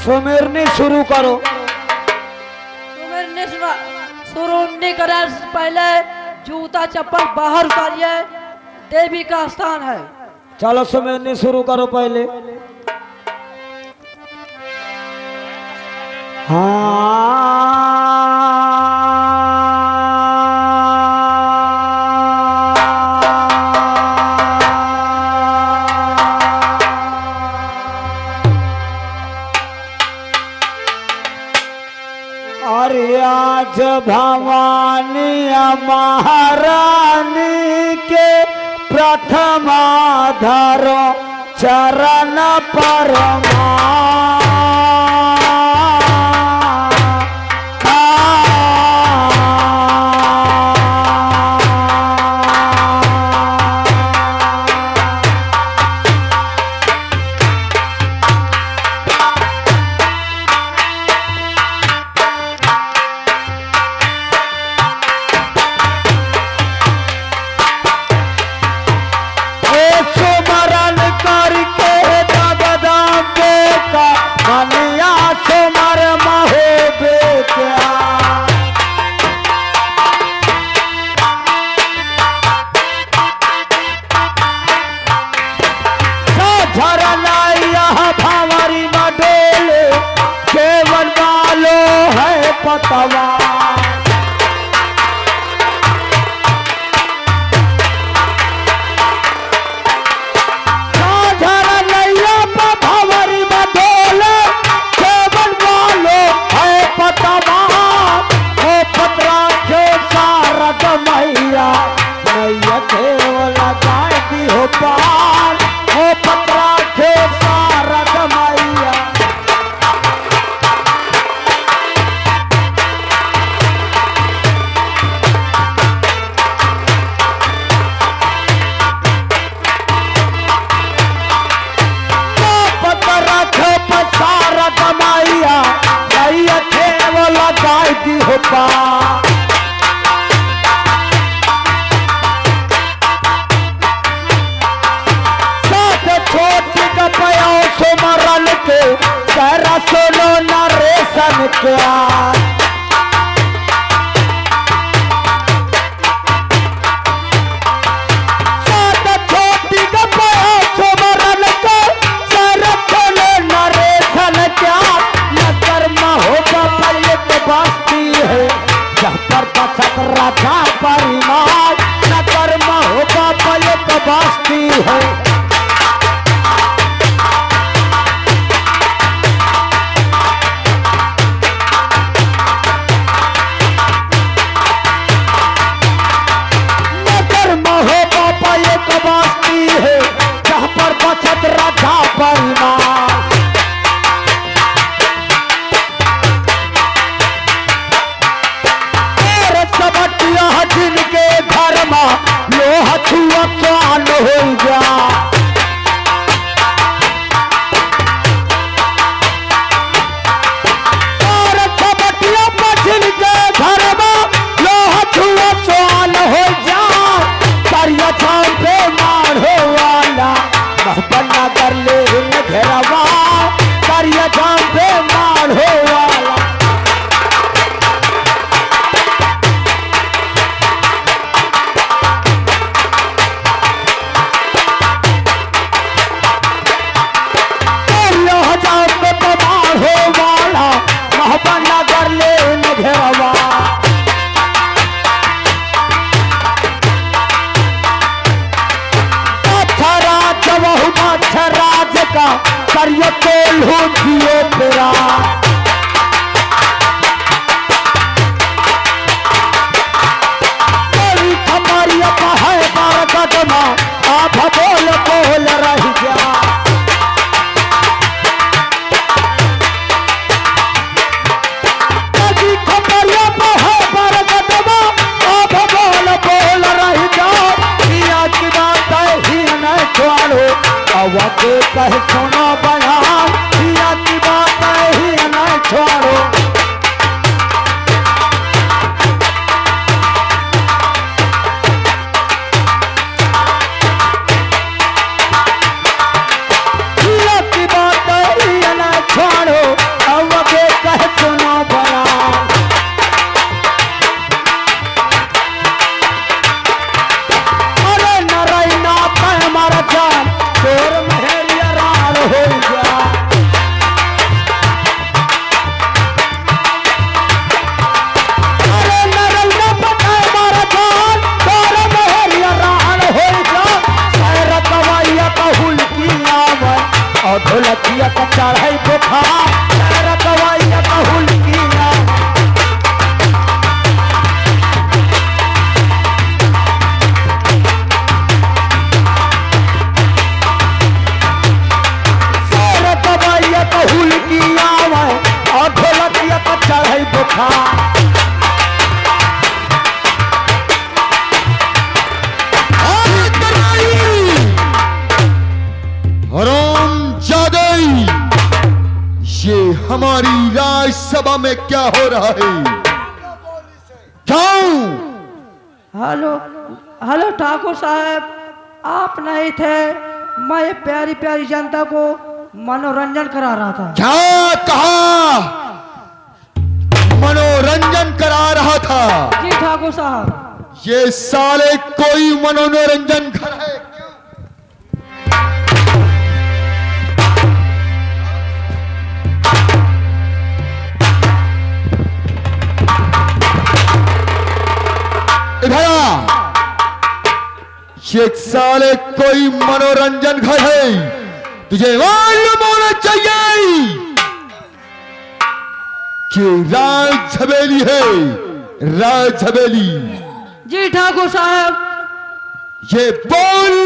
सुमिरनी शुरू करो। सुमिरनी शुरू नहीं करे पहले जूता चप्पल बाहर उतारिए, देवी का स्थान है। चलो सुमिरनी शुरू करो पहले। अरे आज भवानी महारानी के प्रथमाधरो चरण परमा पतवा सुमरन के तेरा सुनो नरेशन क्या छोटी गपया सुमरन के तेरा सुनो नरेशन क्या नगर महोबा पलट बसती है जहाँ पर बसत राजा परिमाण नगर महोबा पलट बसती है। राजा परिमाण सबटिया जिनके घर में लोह छुआ चाल हो जा सबटिया जिनके घर में लोह छुआ चाल हो जा करिया पे मार हो वाला बन्ना कर ले घेरवा करिया जाम पे मार हो वाला जाम पे मार हो वाला बन्ना कर ले घेरवा राज का करिए तेल हो जियो तेरा तेरी हमारी है बार कदमा आप बोल बोल रही जा तेरी हमारी है बार कदमा आप बोल बोल रही जा पिया की बात ही नहीं छोड़ो के कह सुनो बयान पिया की बात ही नहीं छोड़ो चढ़े बुखार रखवाइया कहूल किया रखवाइया कहूल किया और ढोलकिया का चढ़े बुखार ये हमारी राज्यसभा में क्या हो रहा है? क्यों? हेलो हेलो ठाकुर साहब, आप नहीं थे, मैं प्यारी प्यारी जनता को मनोरंजन करा रहा था। क्या कहा? मनोरंजन करा रहा था? जी ठाकुर साहब। ये साले कोई मनोरंजन घर है? ये साले कोई मनोरंजन घर है? तुझे मालूम होना चाहिए कि राज हवेली है, राज हवेली। जी ठाकुर साहब। ये बोल,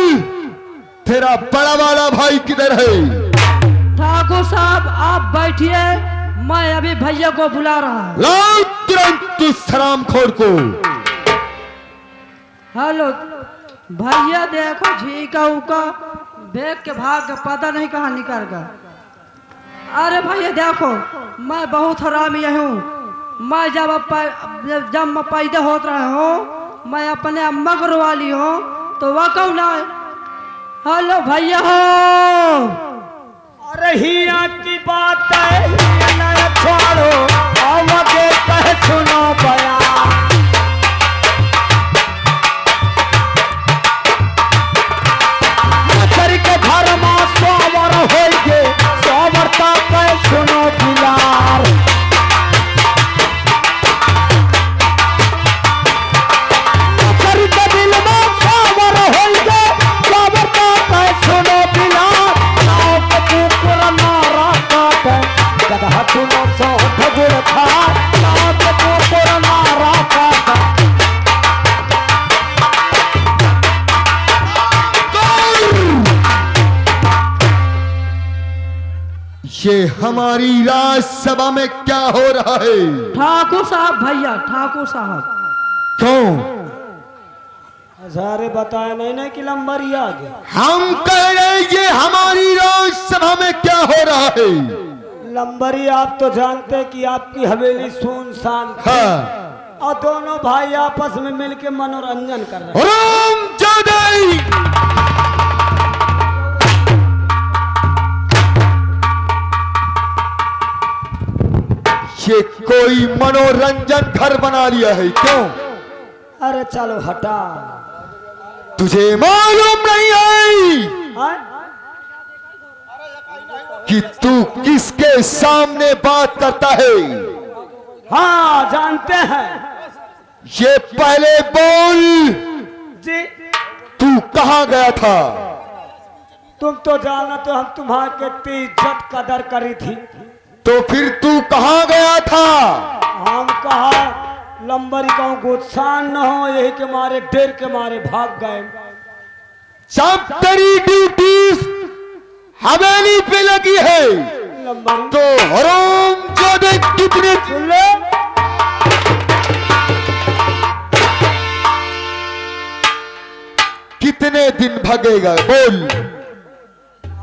तेरा बड़ा वाला भाई किधर है? ठाकुर साहब आप बैठिए, मैं अभी भैया को बुला रहा हूँ। लाओ तुरंत उस हरामखोर को। हेलो भैया, देखो झीका उका देख के भाग के पता नहीं कहाँ निकल गया। अरे भैया देखो, मैं बहुत हरामी हूँ। मैं जब मैं पैदा होता रहा हूँ, मैं अपने अम्मा को वाली हूँ, तो वह कौन है? हेलो भैया हो। अरे हिया की बात है, न छोड़ो आवाज़े कह सुनो बया। के घर में सोवर होइगे, सोवर का कह सुनो बिलार। के दिल में सोवर होइगे, सोवर का कह सुनो बिलार। नाव के कुकुर नारा काटे, गधा सुनो सो भगुर खा। नाव के कुकुर नारा काटे। ये हमारी राज्यसभा में क्या हो रहा है? ठाकुर साहब भैया, ठाकुर साहब। क्यों? सारे बताया नहीं कि लंबरी आ गया। हम कह रहे ये हमारी राज्यसभा में क्या हो रहा है? लंबरी आप तो जानते हैं कि आपकी हवेली सुनसान थी। हाँ। और दोनों भाई आपस में मिलके मनोरंजन कर रहे हैं। राम जादई, ये कोई मनोरंजन घर बना लिया है क्यों? अरे चलो हटा। तुझे मालूम नहीं है हाँ? कि तू किसके सामने बात करता है? हाँ जानते हैं ये पहले बोल, जी। तू कहाँ गया था? तुम तो जाना, तो हम तुम्हारे कितनी इज्जत कदर करी थी। तो फिर तू कहाँ गया था? हम कहा लंबरी का गुस्सान न हो, यही के मारे डर के मारे भाग गए। जब तेरी ड्यूटी हवेली पे लगी है लंबरी तो हराम जादे कितने सुन लो। कितने दिन भागेगा बोल?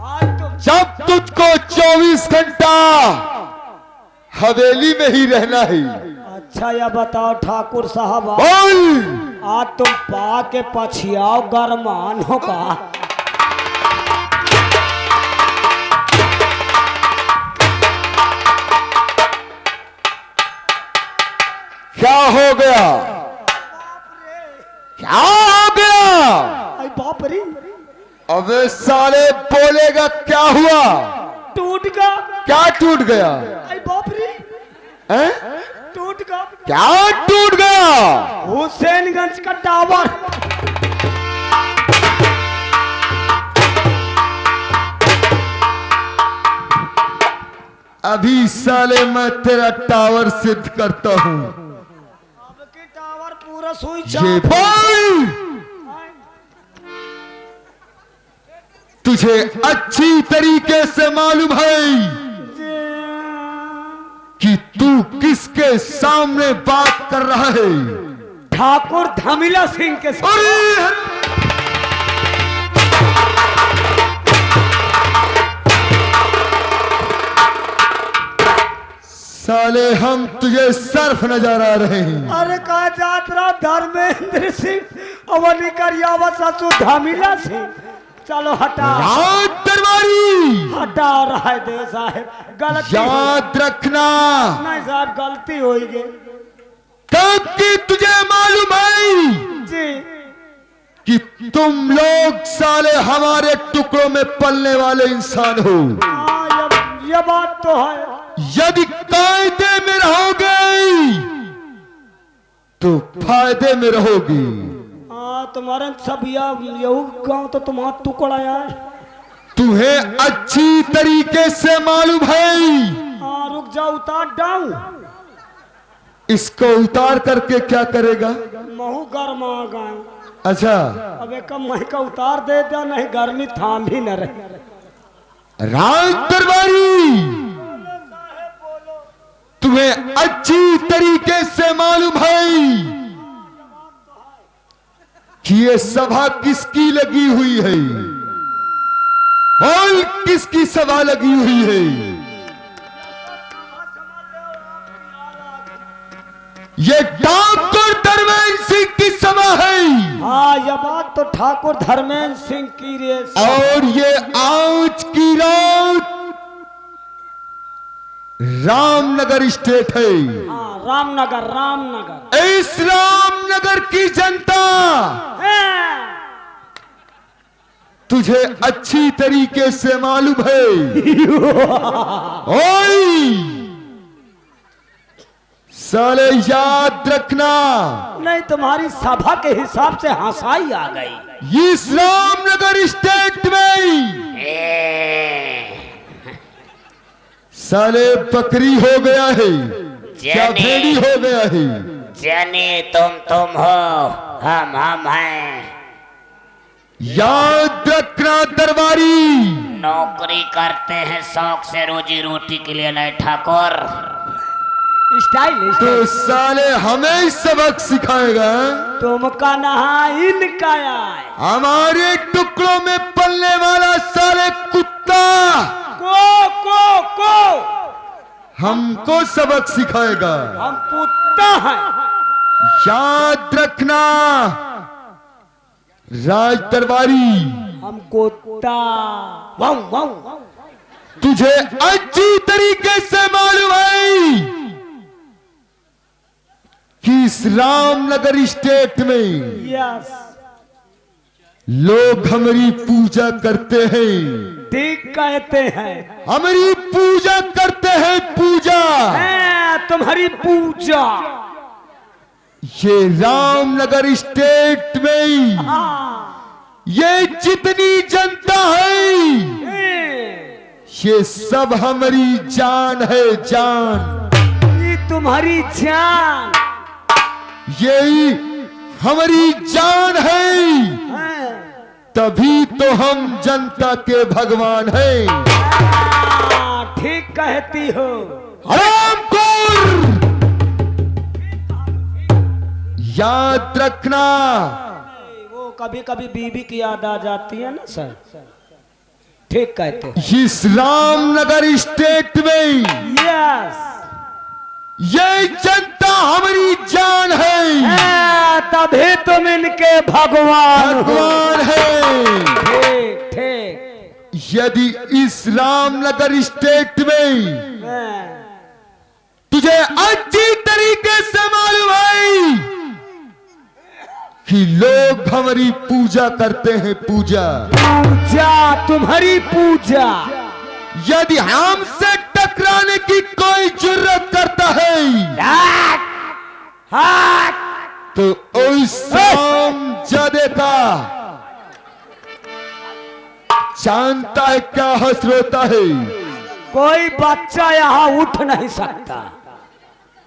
आज तो जब तुझको 24 घंटा हवेली में ही रहना है। अच्छा यह बताओ ठाकुर साहब, बोल। आज तुम पा के पछियाओ गरमान होगा। क्या हो गया? क्या हो गया? अरे बाप रे, अबे साले बोलेगा क्या हुआ? टूट गया। क्या टूट गया? अरे बाप रे, हैं? टूट गया। क्या टूट गया? हुसैनगंज का टावर। अभी साले मैं तेरा टावर सिद्ध करता हूँ। अब की टावर पूरा सुई ये भाई तुझे अच्छी तरीके से मालूम है कि तू किसके सामने बात कर रहा है? ठाकुर धमिला सिंह के साथ। अरे साले हम तुझे सर्फ नजर आ रहे हैं। अरे कहा जात रहा धर्मेंद्र सिंह अवनी करियावा ससुर धमिला सिंह। चलो हटा राज दरबारी हटा रहा है दे साहब गलती याद रखना नहीं साहब गलती हुई गई तब कि तुझे मालूम है जी। कि तुम लोग साले हमारे टुकड़ों में पलने वाले इंसान हो। हाँ ये बात तो है। यदि कायदे में रहोगे तो फायदे में रहोगी। हाँ तुम्हारे सब यहू गाँव तो तुम्हारा टुकड़ा यार। तुम्हें अच्छी तरीके से मालूम है। हाँ रुक जाओ उतार डाऊं। इसको उतार करके क्या करेगा? महू गर्मा गए। अच्छा अब एक मह का उतार दे दिया नहीं गर्मी थाम भी न रहे। राज दरबारी तुम्हें अच्छी तरीके से मालूम है कि ये सभा किसकी लगी हुई है और किसकी सभा लगी हुई है। ये ठाकुर धर्मेंद्र सिंह की सभा है। हाँ यह बात तो ठाकुर धर्मेंद्र सिंह की रे। और ये आज की रात रामनगर स्टेट है। हाँ रामनगर रामनगर। इस रामनगर की जनता तुझे अच्छी तरीके से मालूम है। ओए साले याद रखना नहीं तुम्हारी सभा के हिसाब से हंसाई आ गई। इस रामनगर स्टेट में साले बकरी हो गया है क्या भेड़ी हो गया है? जाने तुम हो हम हैं। याद रखना दरबारी नौकरी करते हैं शौक से रोजी रोटी के लिए नहीं ठाकुर। स्टाइल तो साले हमें सबक सिखाएगा। तुमका नहा इनका आए। हमारे टुकड़ों में पलने वाला साले कुत्ता को हमको सबक सिखाएगा। हम कुत्ता हैं। याद रखना राज दरबारी हम कुत्ता। वाऊ वाऊ। तुझे अच्छी तरीके से मालूम है कि इस रामनगर स्टेट में यस लोग हमारी पूजा करते हैं। ठीक कहते हैं। हमारी पूजा करते हैं पूजा। तुम्हारी पूजा ये रामनगर स्टेट में ये जितनी जनता है ये सब हमारी जान है जान। ये तुम्हारी जान यही हमारी जान है तभी तो हम जनता के भगवान हैं। ठीक कहती हो। हरामखोर याद रखना वो कभी कभी बीबी की याद आ जाती है ना सर। ठीक कहते। इस रामनगर स्टेट में यस ये जनता हमारी जान है तभी तुम इनके भगवान है। ठीक ठीक। यदि इस रामनगर स्टेट में तुझे अच्छी तरीके से मालूम है कि लोग हमारी पूजा करते हैं पूजा। पूजा तुम्हारी पूजा। यदि हमसे टकराने की कोई जुर्रत करता है तो उस शाम जादे का जानता है क्या हश्र होता है। कोई बच्चा यहाँ उठ नहीं सकता।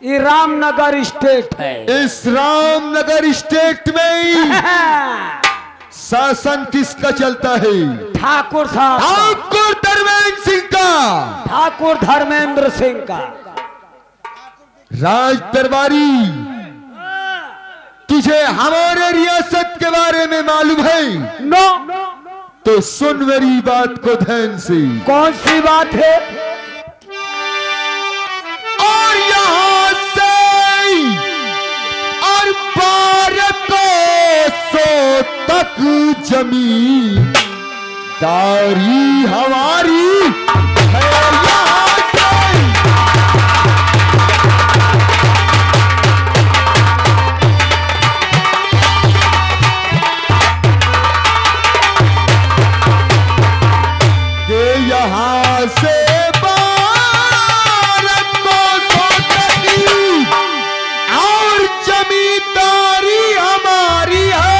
ये रामनगर स्टेट है। इस रामनगर स्टेट में ही शासन किसका चलता है? ठाकुर साहब, ठाकुर धर्मेंद्र सिंह का। ठाकुर धर्मेंद्र सिंह का। राज दरबारी, तुझे हमारे रियासत के बारे में मालूम है? नो। तो सुन मेरी बात को ध्यान से। कौन सी बात है? और यहाँ से और 12 कोसों तक जमीन दारी हमारी है। यहाँ से के यहाँ से 12 कोसों तक और जमींदारी हमारी है।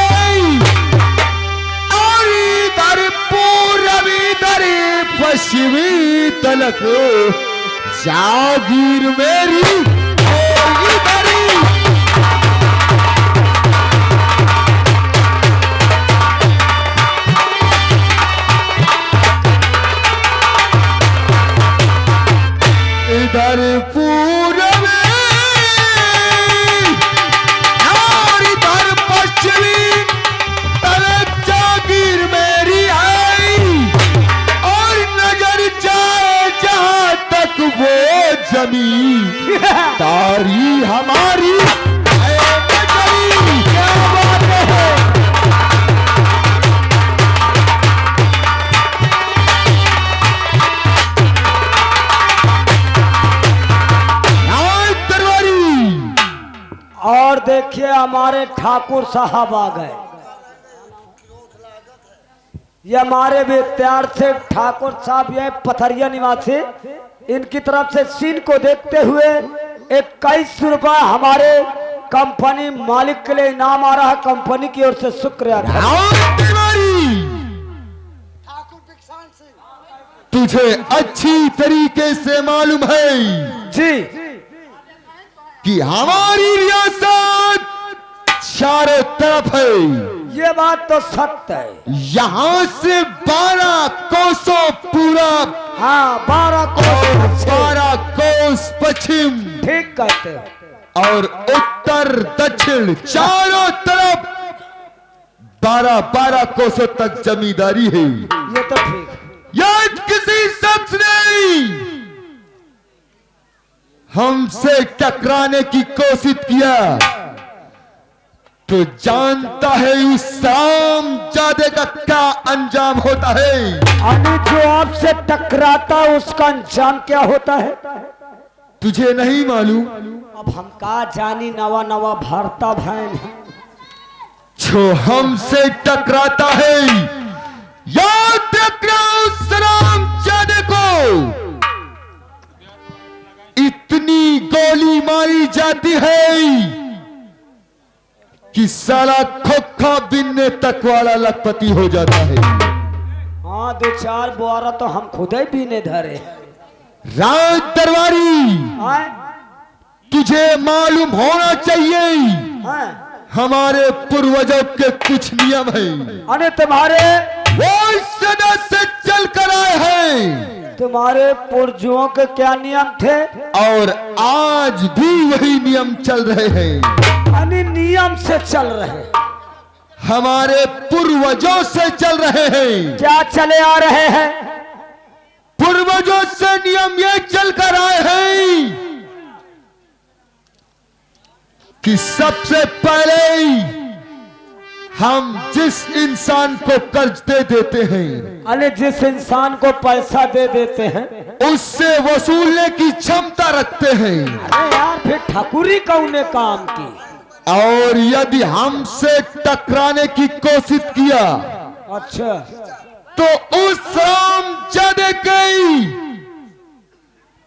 और इधर पूरब, इधर पश्चिमी तलक जागीर मेरी और इधर इधर पूरब और इधर पश्चिमी तरफ जागीर मेरी आई। और नजर जाए जहां तक वो जमीन तारी हमारी है। नजरी क्या बात है? और देखिए हमारे ठाकुर साहब आ गए। ये हमारे विद्यार्थी ठाकुर साहब, ये पथरिया निवासी, इनकी तरफ से सीन को देखते हुए 21 रुपए हमारे कंपनी मालिक के लिए इनाम आ रहा है। कंपनी की ओर से शुक्रिया। तुझे अच्छी तरीके से मालूम है जी कि हमारी रियासत चारों तरफ है। ये बात तो सत्य है। यहाँ से 12 कोसों पूरब, हाँ 12 कोस 12 कोस पश्चिम, ठीक कहते हो। और उत्तर दक्षिण चारों तरफ 12-12 कोसों तक जमींदारी है। ये तो ठीक है। यदि किसी शख्स ने हमसे टकराने की कोशिश किया तो जानता है उस रामजादे का क्या अंजाम होता है। अभी जो आपसे टकराता उसका अंजाम क्या होता है तुझे नहीं मालूम? अब हम का जानी, नवा नवा भारता भैन। जो हमसे टकराता है याद रखना उस रामजादे को इतनी गोली मारी जाती है कि साला खोखा बिनने तक वाला लखपति हो जाता है। हाँ 2-4 बोरा तो हम खुद ही पीने धरे। राज दरबारी, हाँ? तुझे मालूम होना चाहिए हाँ? हमारे पूर्वजों के कुछ नियम हैं। अरे तुम्हारे वो सदा से चल कर आए हैं। तुम्हारे पूर्वजों के क्या नियम थे? और आज भी वही नियम चल रहे हैं। यानी नियम से चल रहे, हमारे पूर्वजों से चल रहे हैं। क्या चले आ रहे हैं? पूर्वजों से नियम ये चल कर आए हैं कि सबसे पहले हम जिस इंसान को कर्ज दे देते हैं, अरे जिस इंसान को पैसा दे देते हैं उससे वसूलने की क्षमता रखते हैं। अरे यार फिर ठाकुरी कौने काम की। और यदि हमसे टकराने की कोशिश किया अच्छा तो उस रामजादे के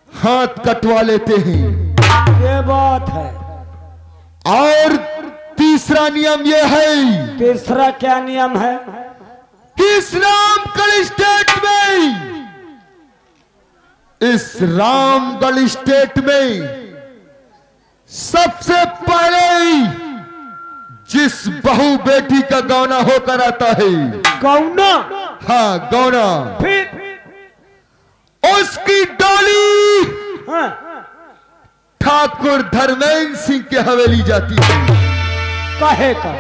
हाथ कटवा लेते हैं। ये बात है। और तीसरा नियम यह है, तीसरा क्या नियम है? कि इस रामगढ़ स्टेट में इस रामगढ़ स्टेट में सबसे पहले जिस बहू बेटी का गौना होकर आता है, गौना, हाँ गौना, फिर उसकी डोली हाँ, ठाकुर धर्मेंद्र सिंह के हवेली जाती है। कहे का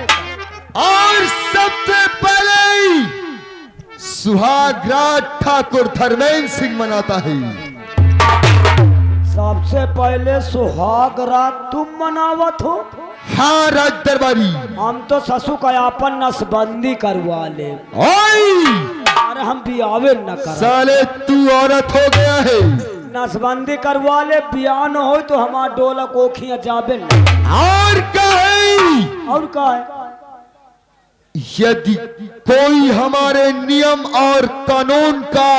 और सबसे पहले सुहागरात ठाकुर धर्मेंद्र सिंह मनाता है। सबसे पहले सुहाग रात तुम मनावत हो? हाँ राज दरबारी, हम तो ससु का अपन नसबंदी करवा ले। ओए अरे हम बियावे न कर, साले तू औरत हो गया है। नसबंदी करवा ले, बियाह न हो तो हमार डोला कोखियां जाबे न। और क्या है? और का है? यदि कोई हमारे नियम और कानून का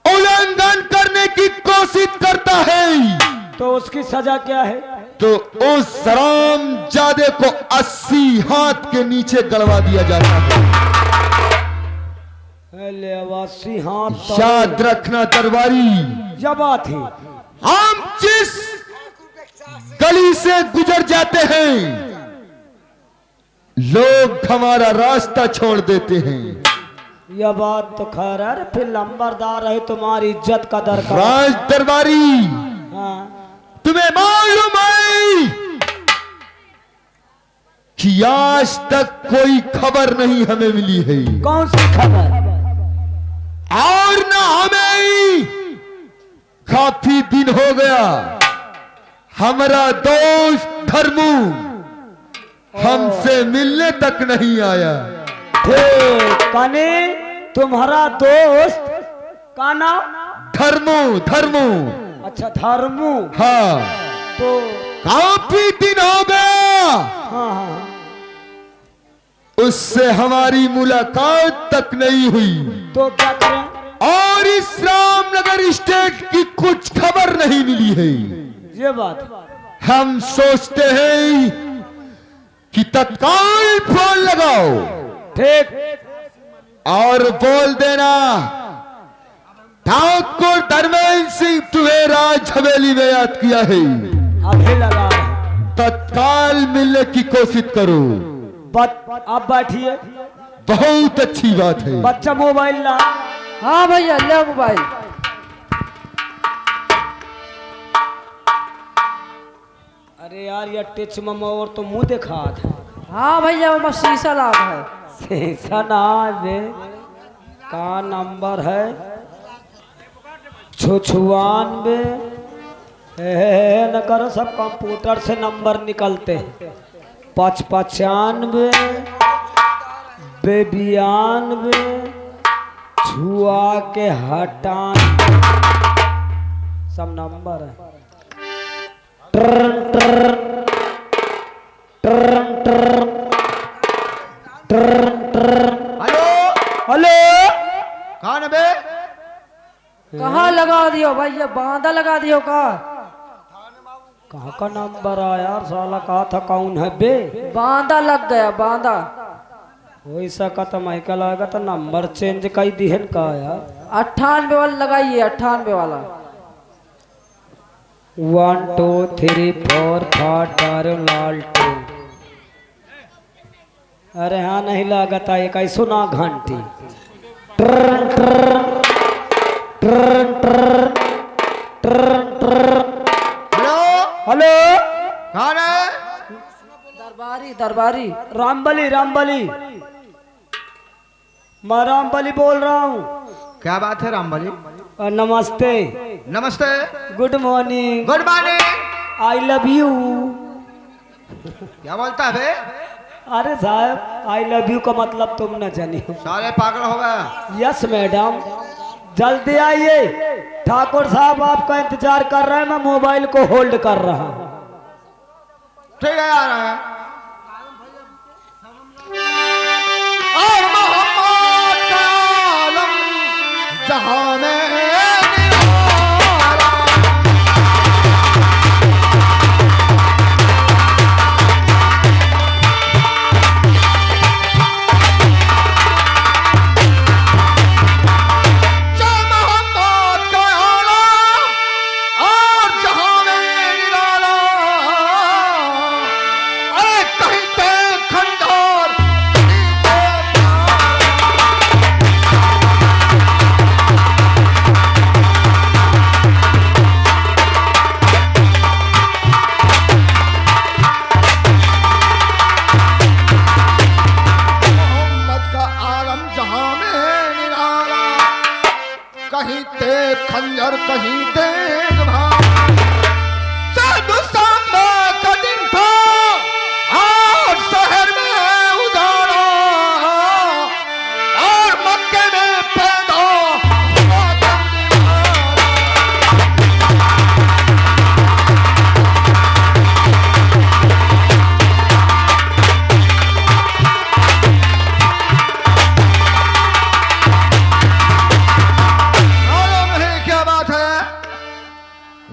उल्लंघन करने की कोशिश करता है तो उसकी सजा क्या है? तो उस हरामजादे को 80 हाथ के नीचे गड़वा दिया जाता है। लेवासी हाथ याद रखना दरबारी, जब बात है हम जिस गली से गुजर जाते हैं लोग हमारा रास्ता छोड़ देते हैं। यह बात तो खैर है। अरे फिर लंबरदार है, तुम्हारी इज्जत का दरकार। राज दरबारी, हाँ, तुम्हें मालूम है कि आज तक कोई खबर नहीं हमें मिली है, कौन सी खबर? और ना हमें काफी दिन हो गया हमारा दोस्त धर्मू हमसे मिलने तक नहीं आया। कने तुम्हारा दोस्त का नाम? धर्मू, धर्मू, अच्छा धर्मू। हाँ तो काफी दिन हो गया हाँ हाँ, उससे हमारी मुलाकात तक नहीं हुई तो क्या करें? और इस रामनगर स्टेट की कुछ खबर नहीं मिली है। ये बात हम सोचते हैं कि तत्काल फोन लगाओ ठीक, और बोल देना ठाकुर धर्मेंद्र सिंह तुम्हें राज हवेली में याद किया है, अभी लगा। तत्काल मिलने की कोशिश करो। आप बैठिए, बहुत अच्छी बात है। बच्चा मोबाइल ला। हाँ भैया ले मोबाइल। अरे यार ये टच ममा और तो मुंह दिखा था। हाँ भैया वो शीशा लाभ है। शीशा ना बे, का नंबर है? 96 न करो, सब कंप्यूटर से नंबर निकलते हैं। 95 92 छुआ के हटान, सब नंबर है। हेलो हेलो, कौन है बे? कहाँ लगा दियो भैया? बांधा लगा दियो का? कहाँ का नंबर आया यार? साला कहा था कौन है बे? बांधा लग गया, बांधा। वैसा का तो माइकल आएगा तो नंबर चेंज कर दिहन का यार। 98 वाला लगाइए, 98 वाला। 1 2 3 4 5 लाल टू। अरे हाँ नहीं लागता ये कैसो ना घंटी। हेलो हेलो, कौन है? दरबारी, दरबारी। रामबली, रामबली, मैं रामबली बोल रहा हूँ। क्या बात है रामबली? नमस्ते, नमस्ते, good morning, good morning. I love you. क्या बोलता है बे? अरे साहब आई लव यू का मतलब तुम न जानी हो। साले पागल हो गया। यस मैडम, जल्दी आइए, ठाकुर साहब आपका इंतजार कर रहे हैं। मैं मोबाइल को होल्ड कर रहा हूँ। ठीक है आ रहा है। और मोहम्मद का आलम जहां में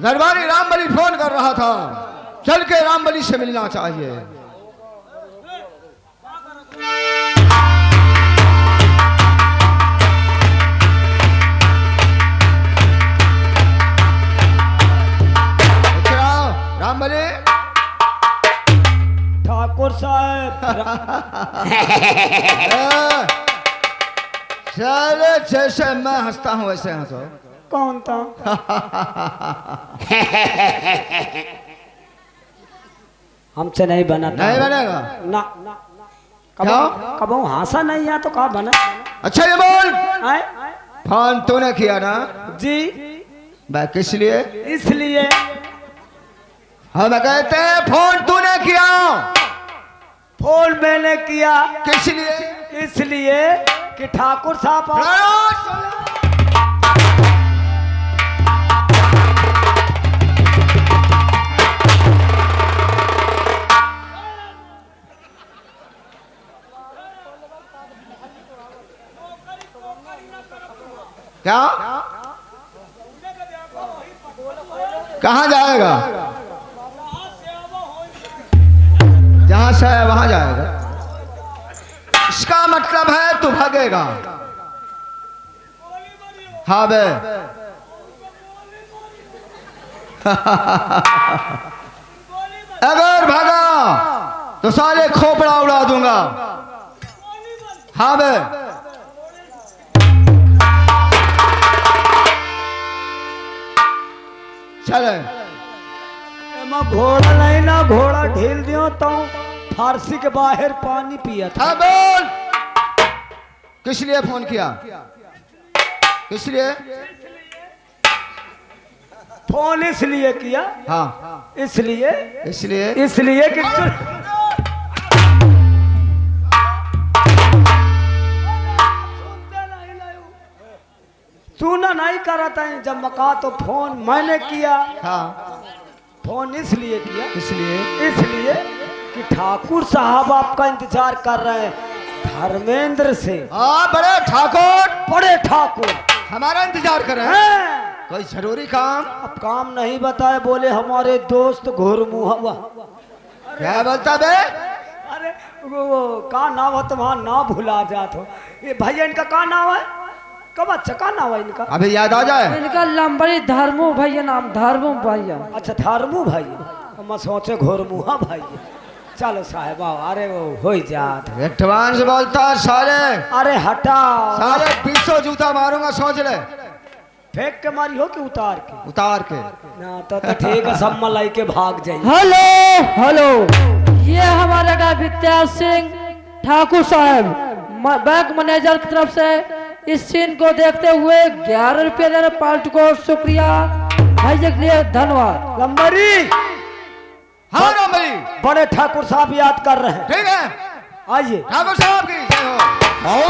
दरबारी रामबली फोन कर रहा था, चल के रामबली से मिलना चाहिए। रामबली ठाकुर साहब चले जैसे मैं हंसता हूँ वैसे हंसो। कौन था? हमसे नहीं बना था। नहीं बनेगा ना कबो हंसा नहीं है तो कहा बना। अच्छा ये बोल, आए? फोन तूने किया ना? जी मैं किस लिए? इसलिए हम कहते हैं फोन तूने किया। फोन मैंने किया किस लिए? इसलिए कि ठाकुर साहब क्या कहाँ जाएगा? जहां से है वहां जाएगा। इसका मतलब है तू भागेगा। हाँ बे अगर भागा तो साले खोपड़ा उड़ा दूंगा। हाँ बे चले। मैं घोड़ा नहीं ना घोड़ा ढील दियो तो फारसी के बाहर पानी पिया था। हाँ बोल, किस लिए फोन किया? किस लिए? फोन इसलिए किया। हाँ इसलिए इसलिए कि सुना नहीं करा था। जब मका तो फोन मैंने किया। हाँ फोन इसलिए किया। इसलिए कि ठाकुर साहब आपका इंतजार कर रहे हैं धर्मेंद्र से। हाँ बड़े ठाकुर हमारा इंतजार कर रहे हैं। कोई जरूरी काम? अब काम नहीं बताए, बोले हमारे दोस्त घोरमुहा। क्या बोलता बे? अरे वो का नाम है तुम्हारा? ना भुला जात हो। ये भैया इनका का नाम है? कब अच्छा का नाम है इनका? अभी याद आ जाए। इनका लंबड़ी धर्मो भैया नाम, धर्मो भैया। अच्छा धर्मू भैया। मैं सोचे घोरमुहा भैया। चलो साहेब अरे वो हो जात। एडवांस बोलता साले। अरे हटा साले 200 जूता मारूंगा, सोच ले। फेंक के मारी हो कि उतार के? ना तो ठीक है, सब मलाई के भाग जाइए। हेलो ये हमारे का विद्या सिंह ठाकुर साहब बैंक मैनेजर की तरफ से इस सीन को देखते हुए 11 रुपये देने पार्टी को शुक्रिया भैया के लिए धन्यवाद। लंबरी हाँ रामबली, बड़े ठाकुर साहब याद कर रहे हैं। ठीक है आइए। ठाकुर साहब की जय हो। आओ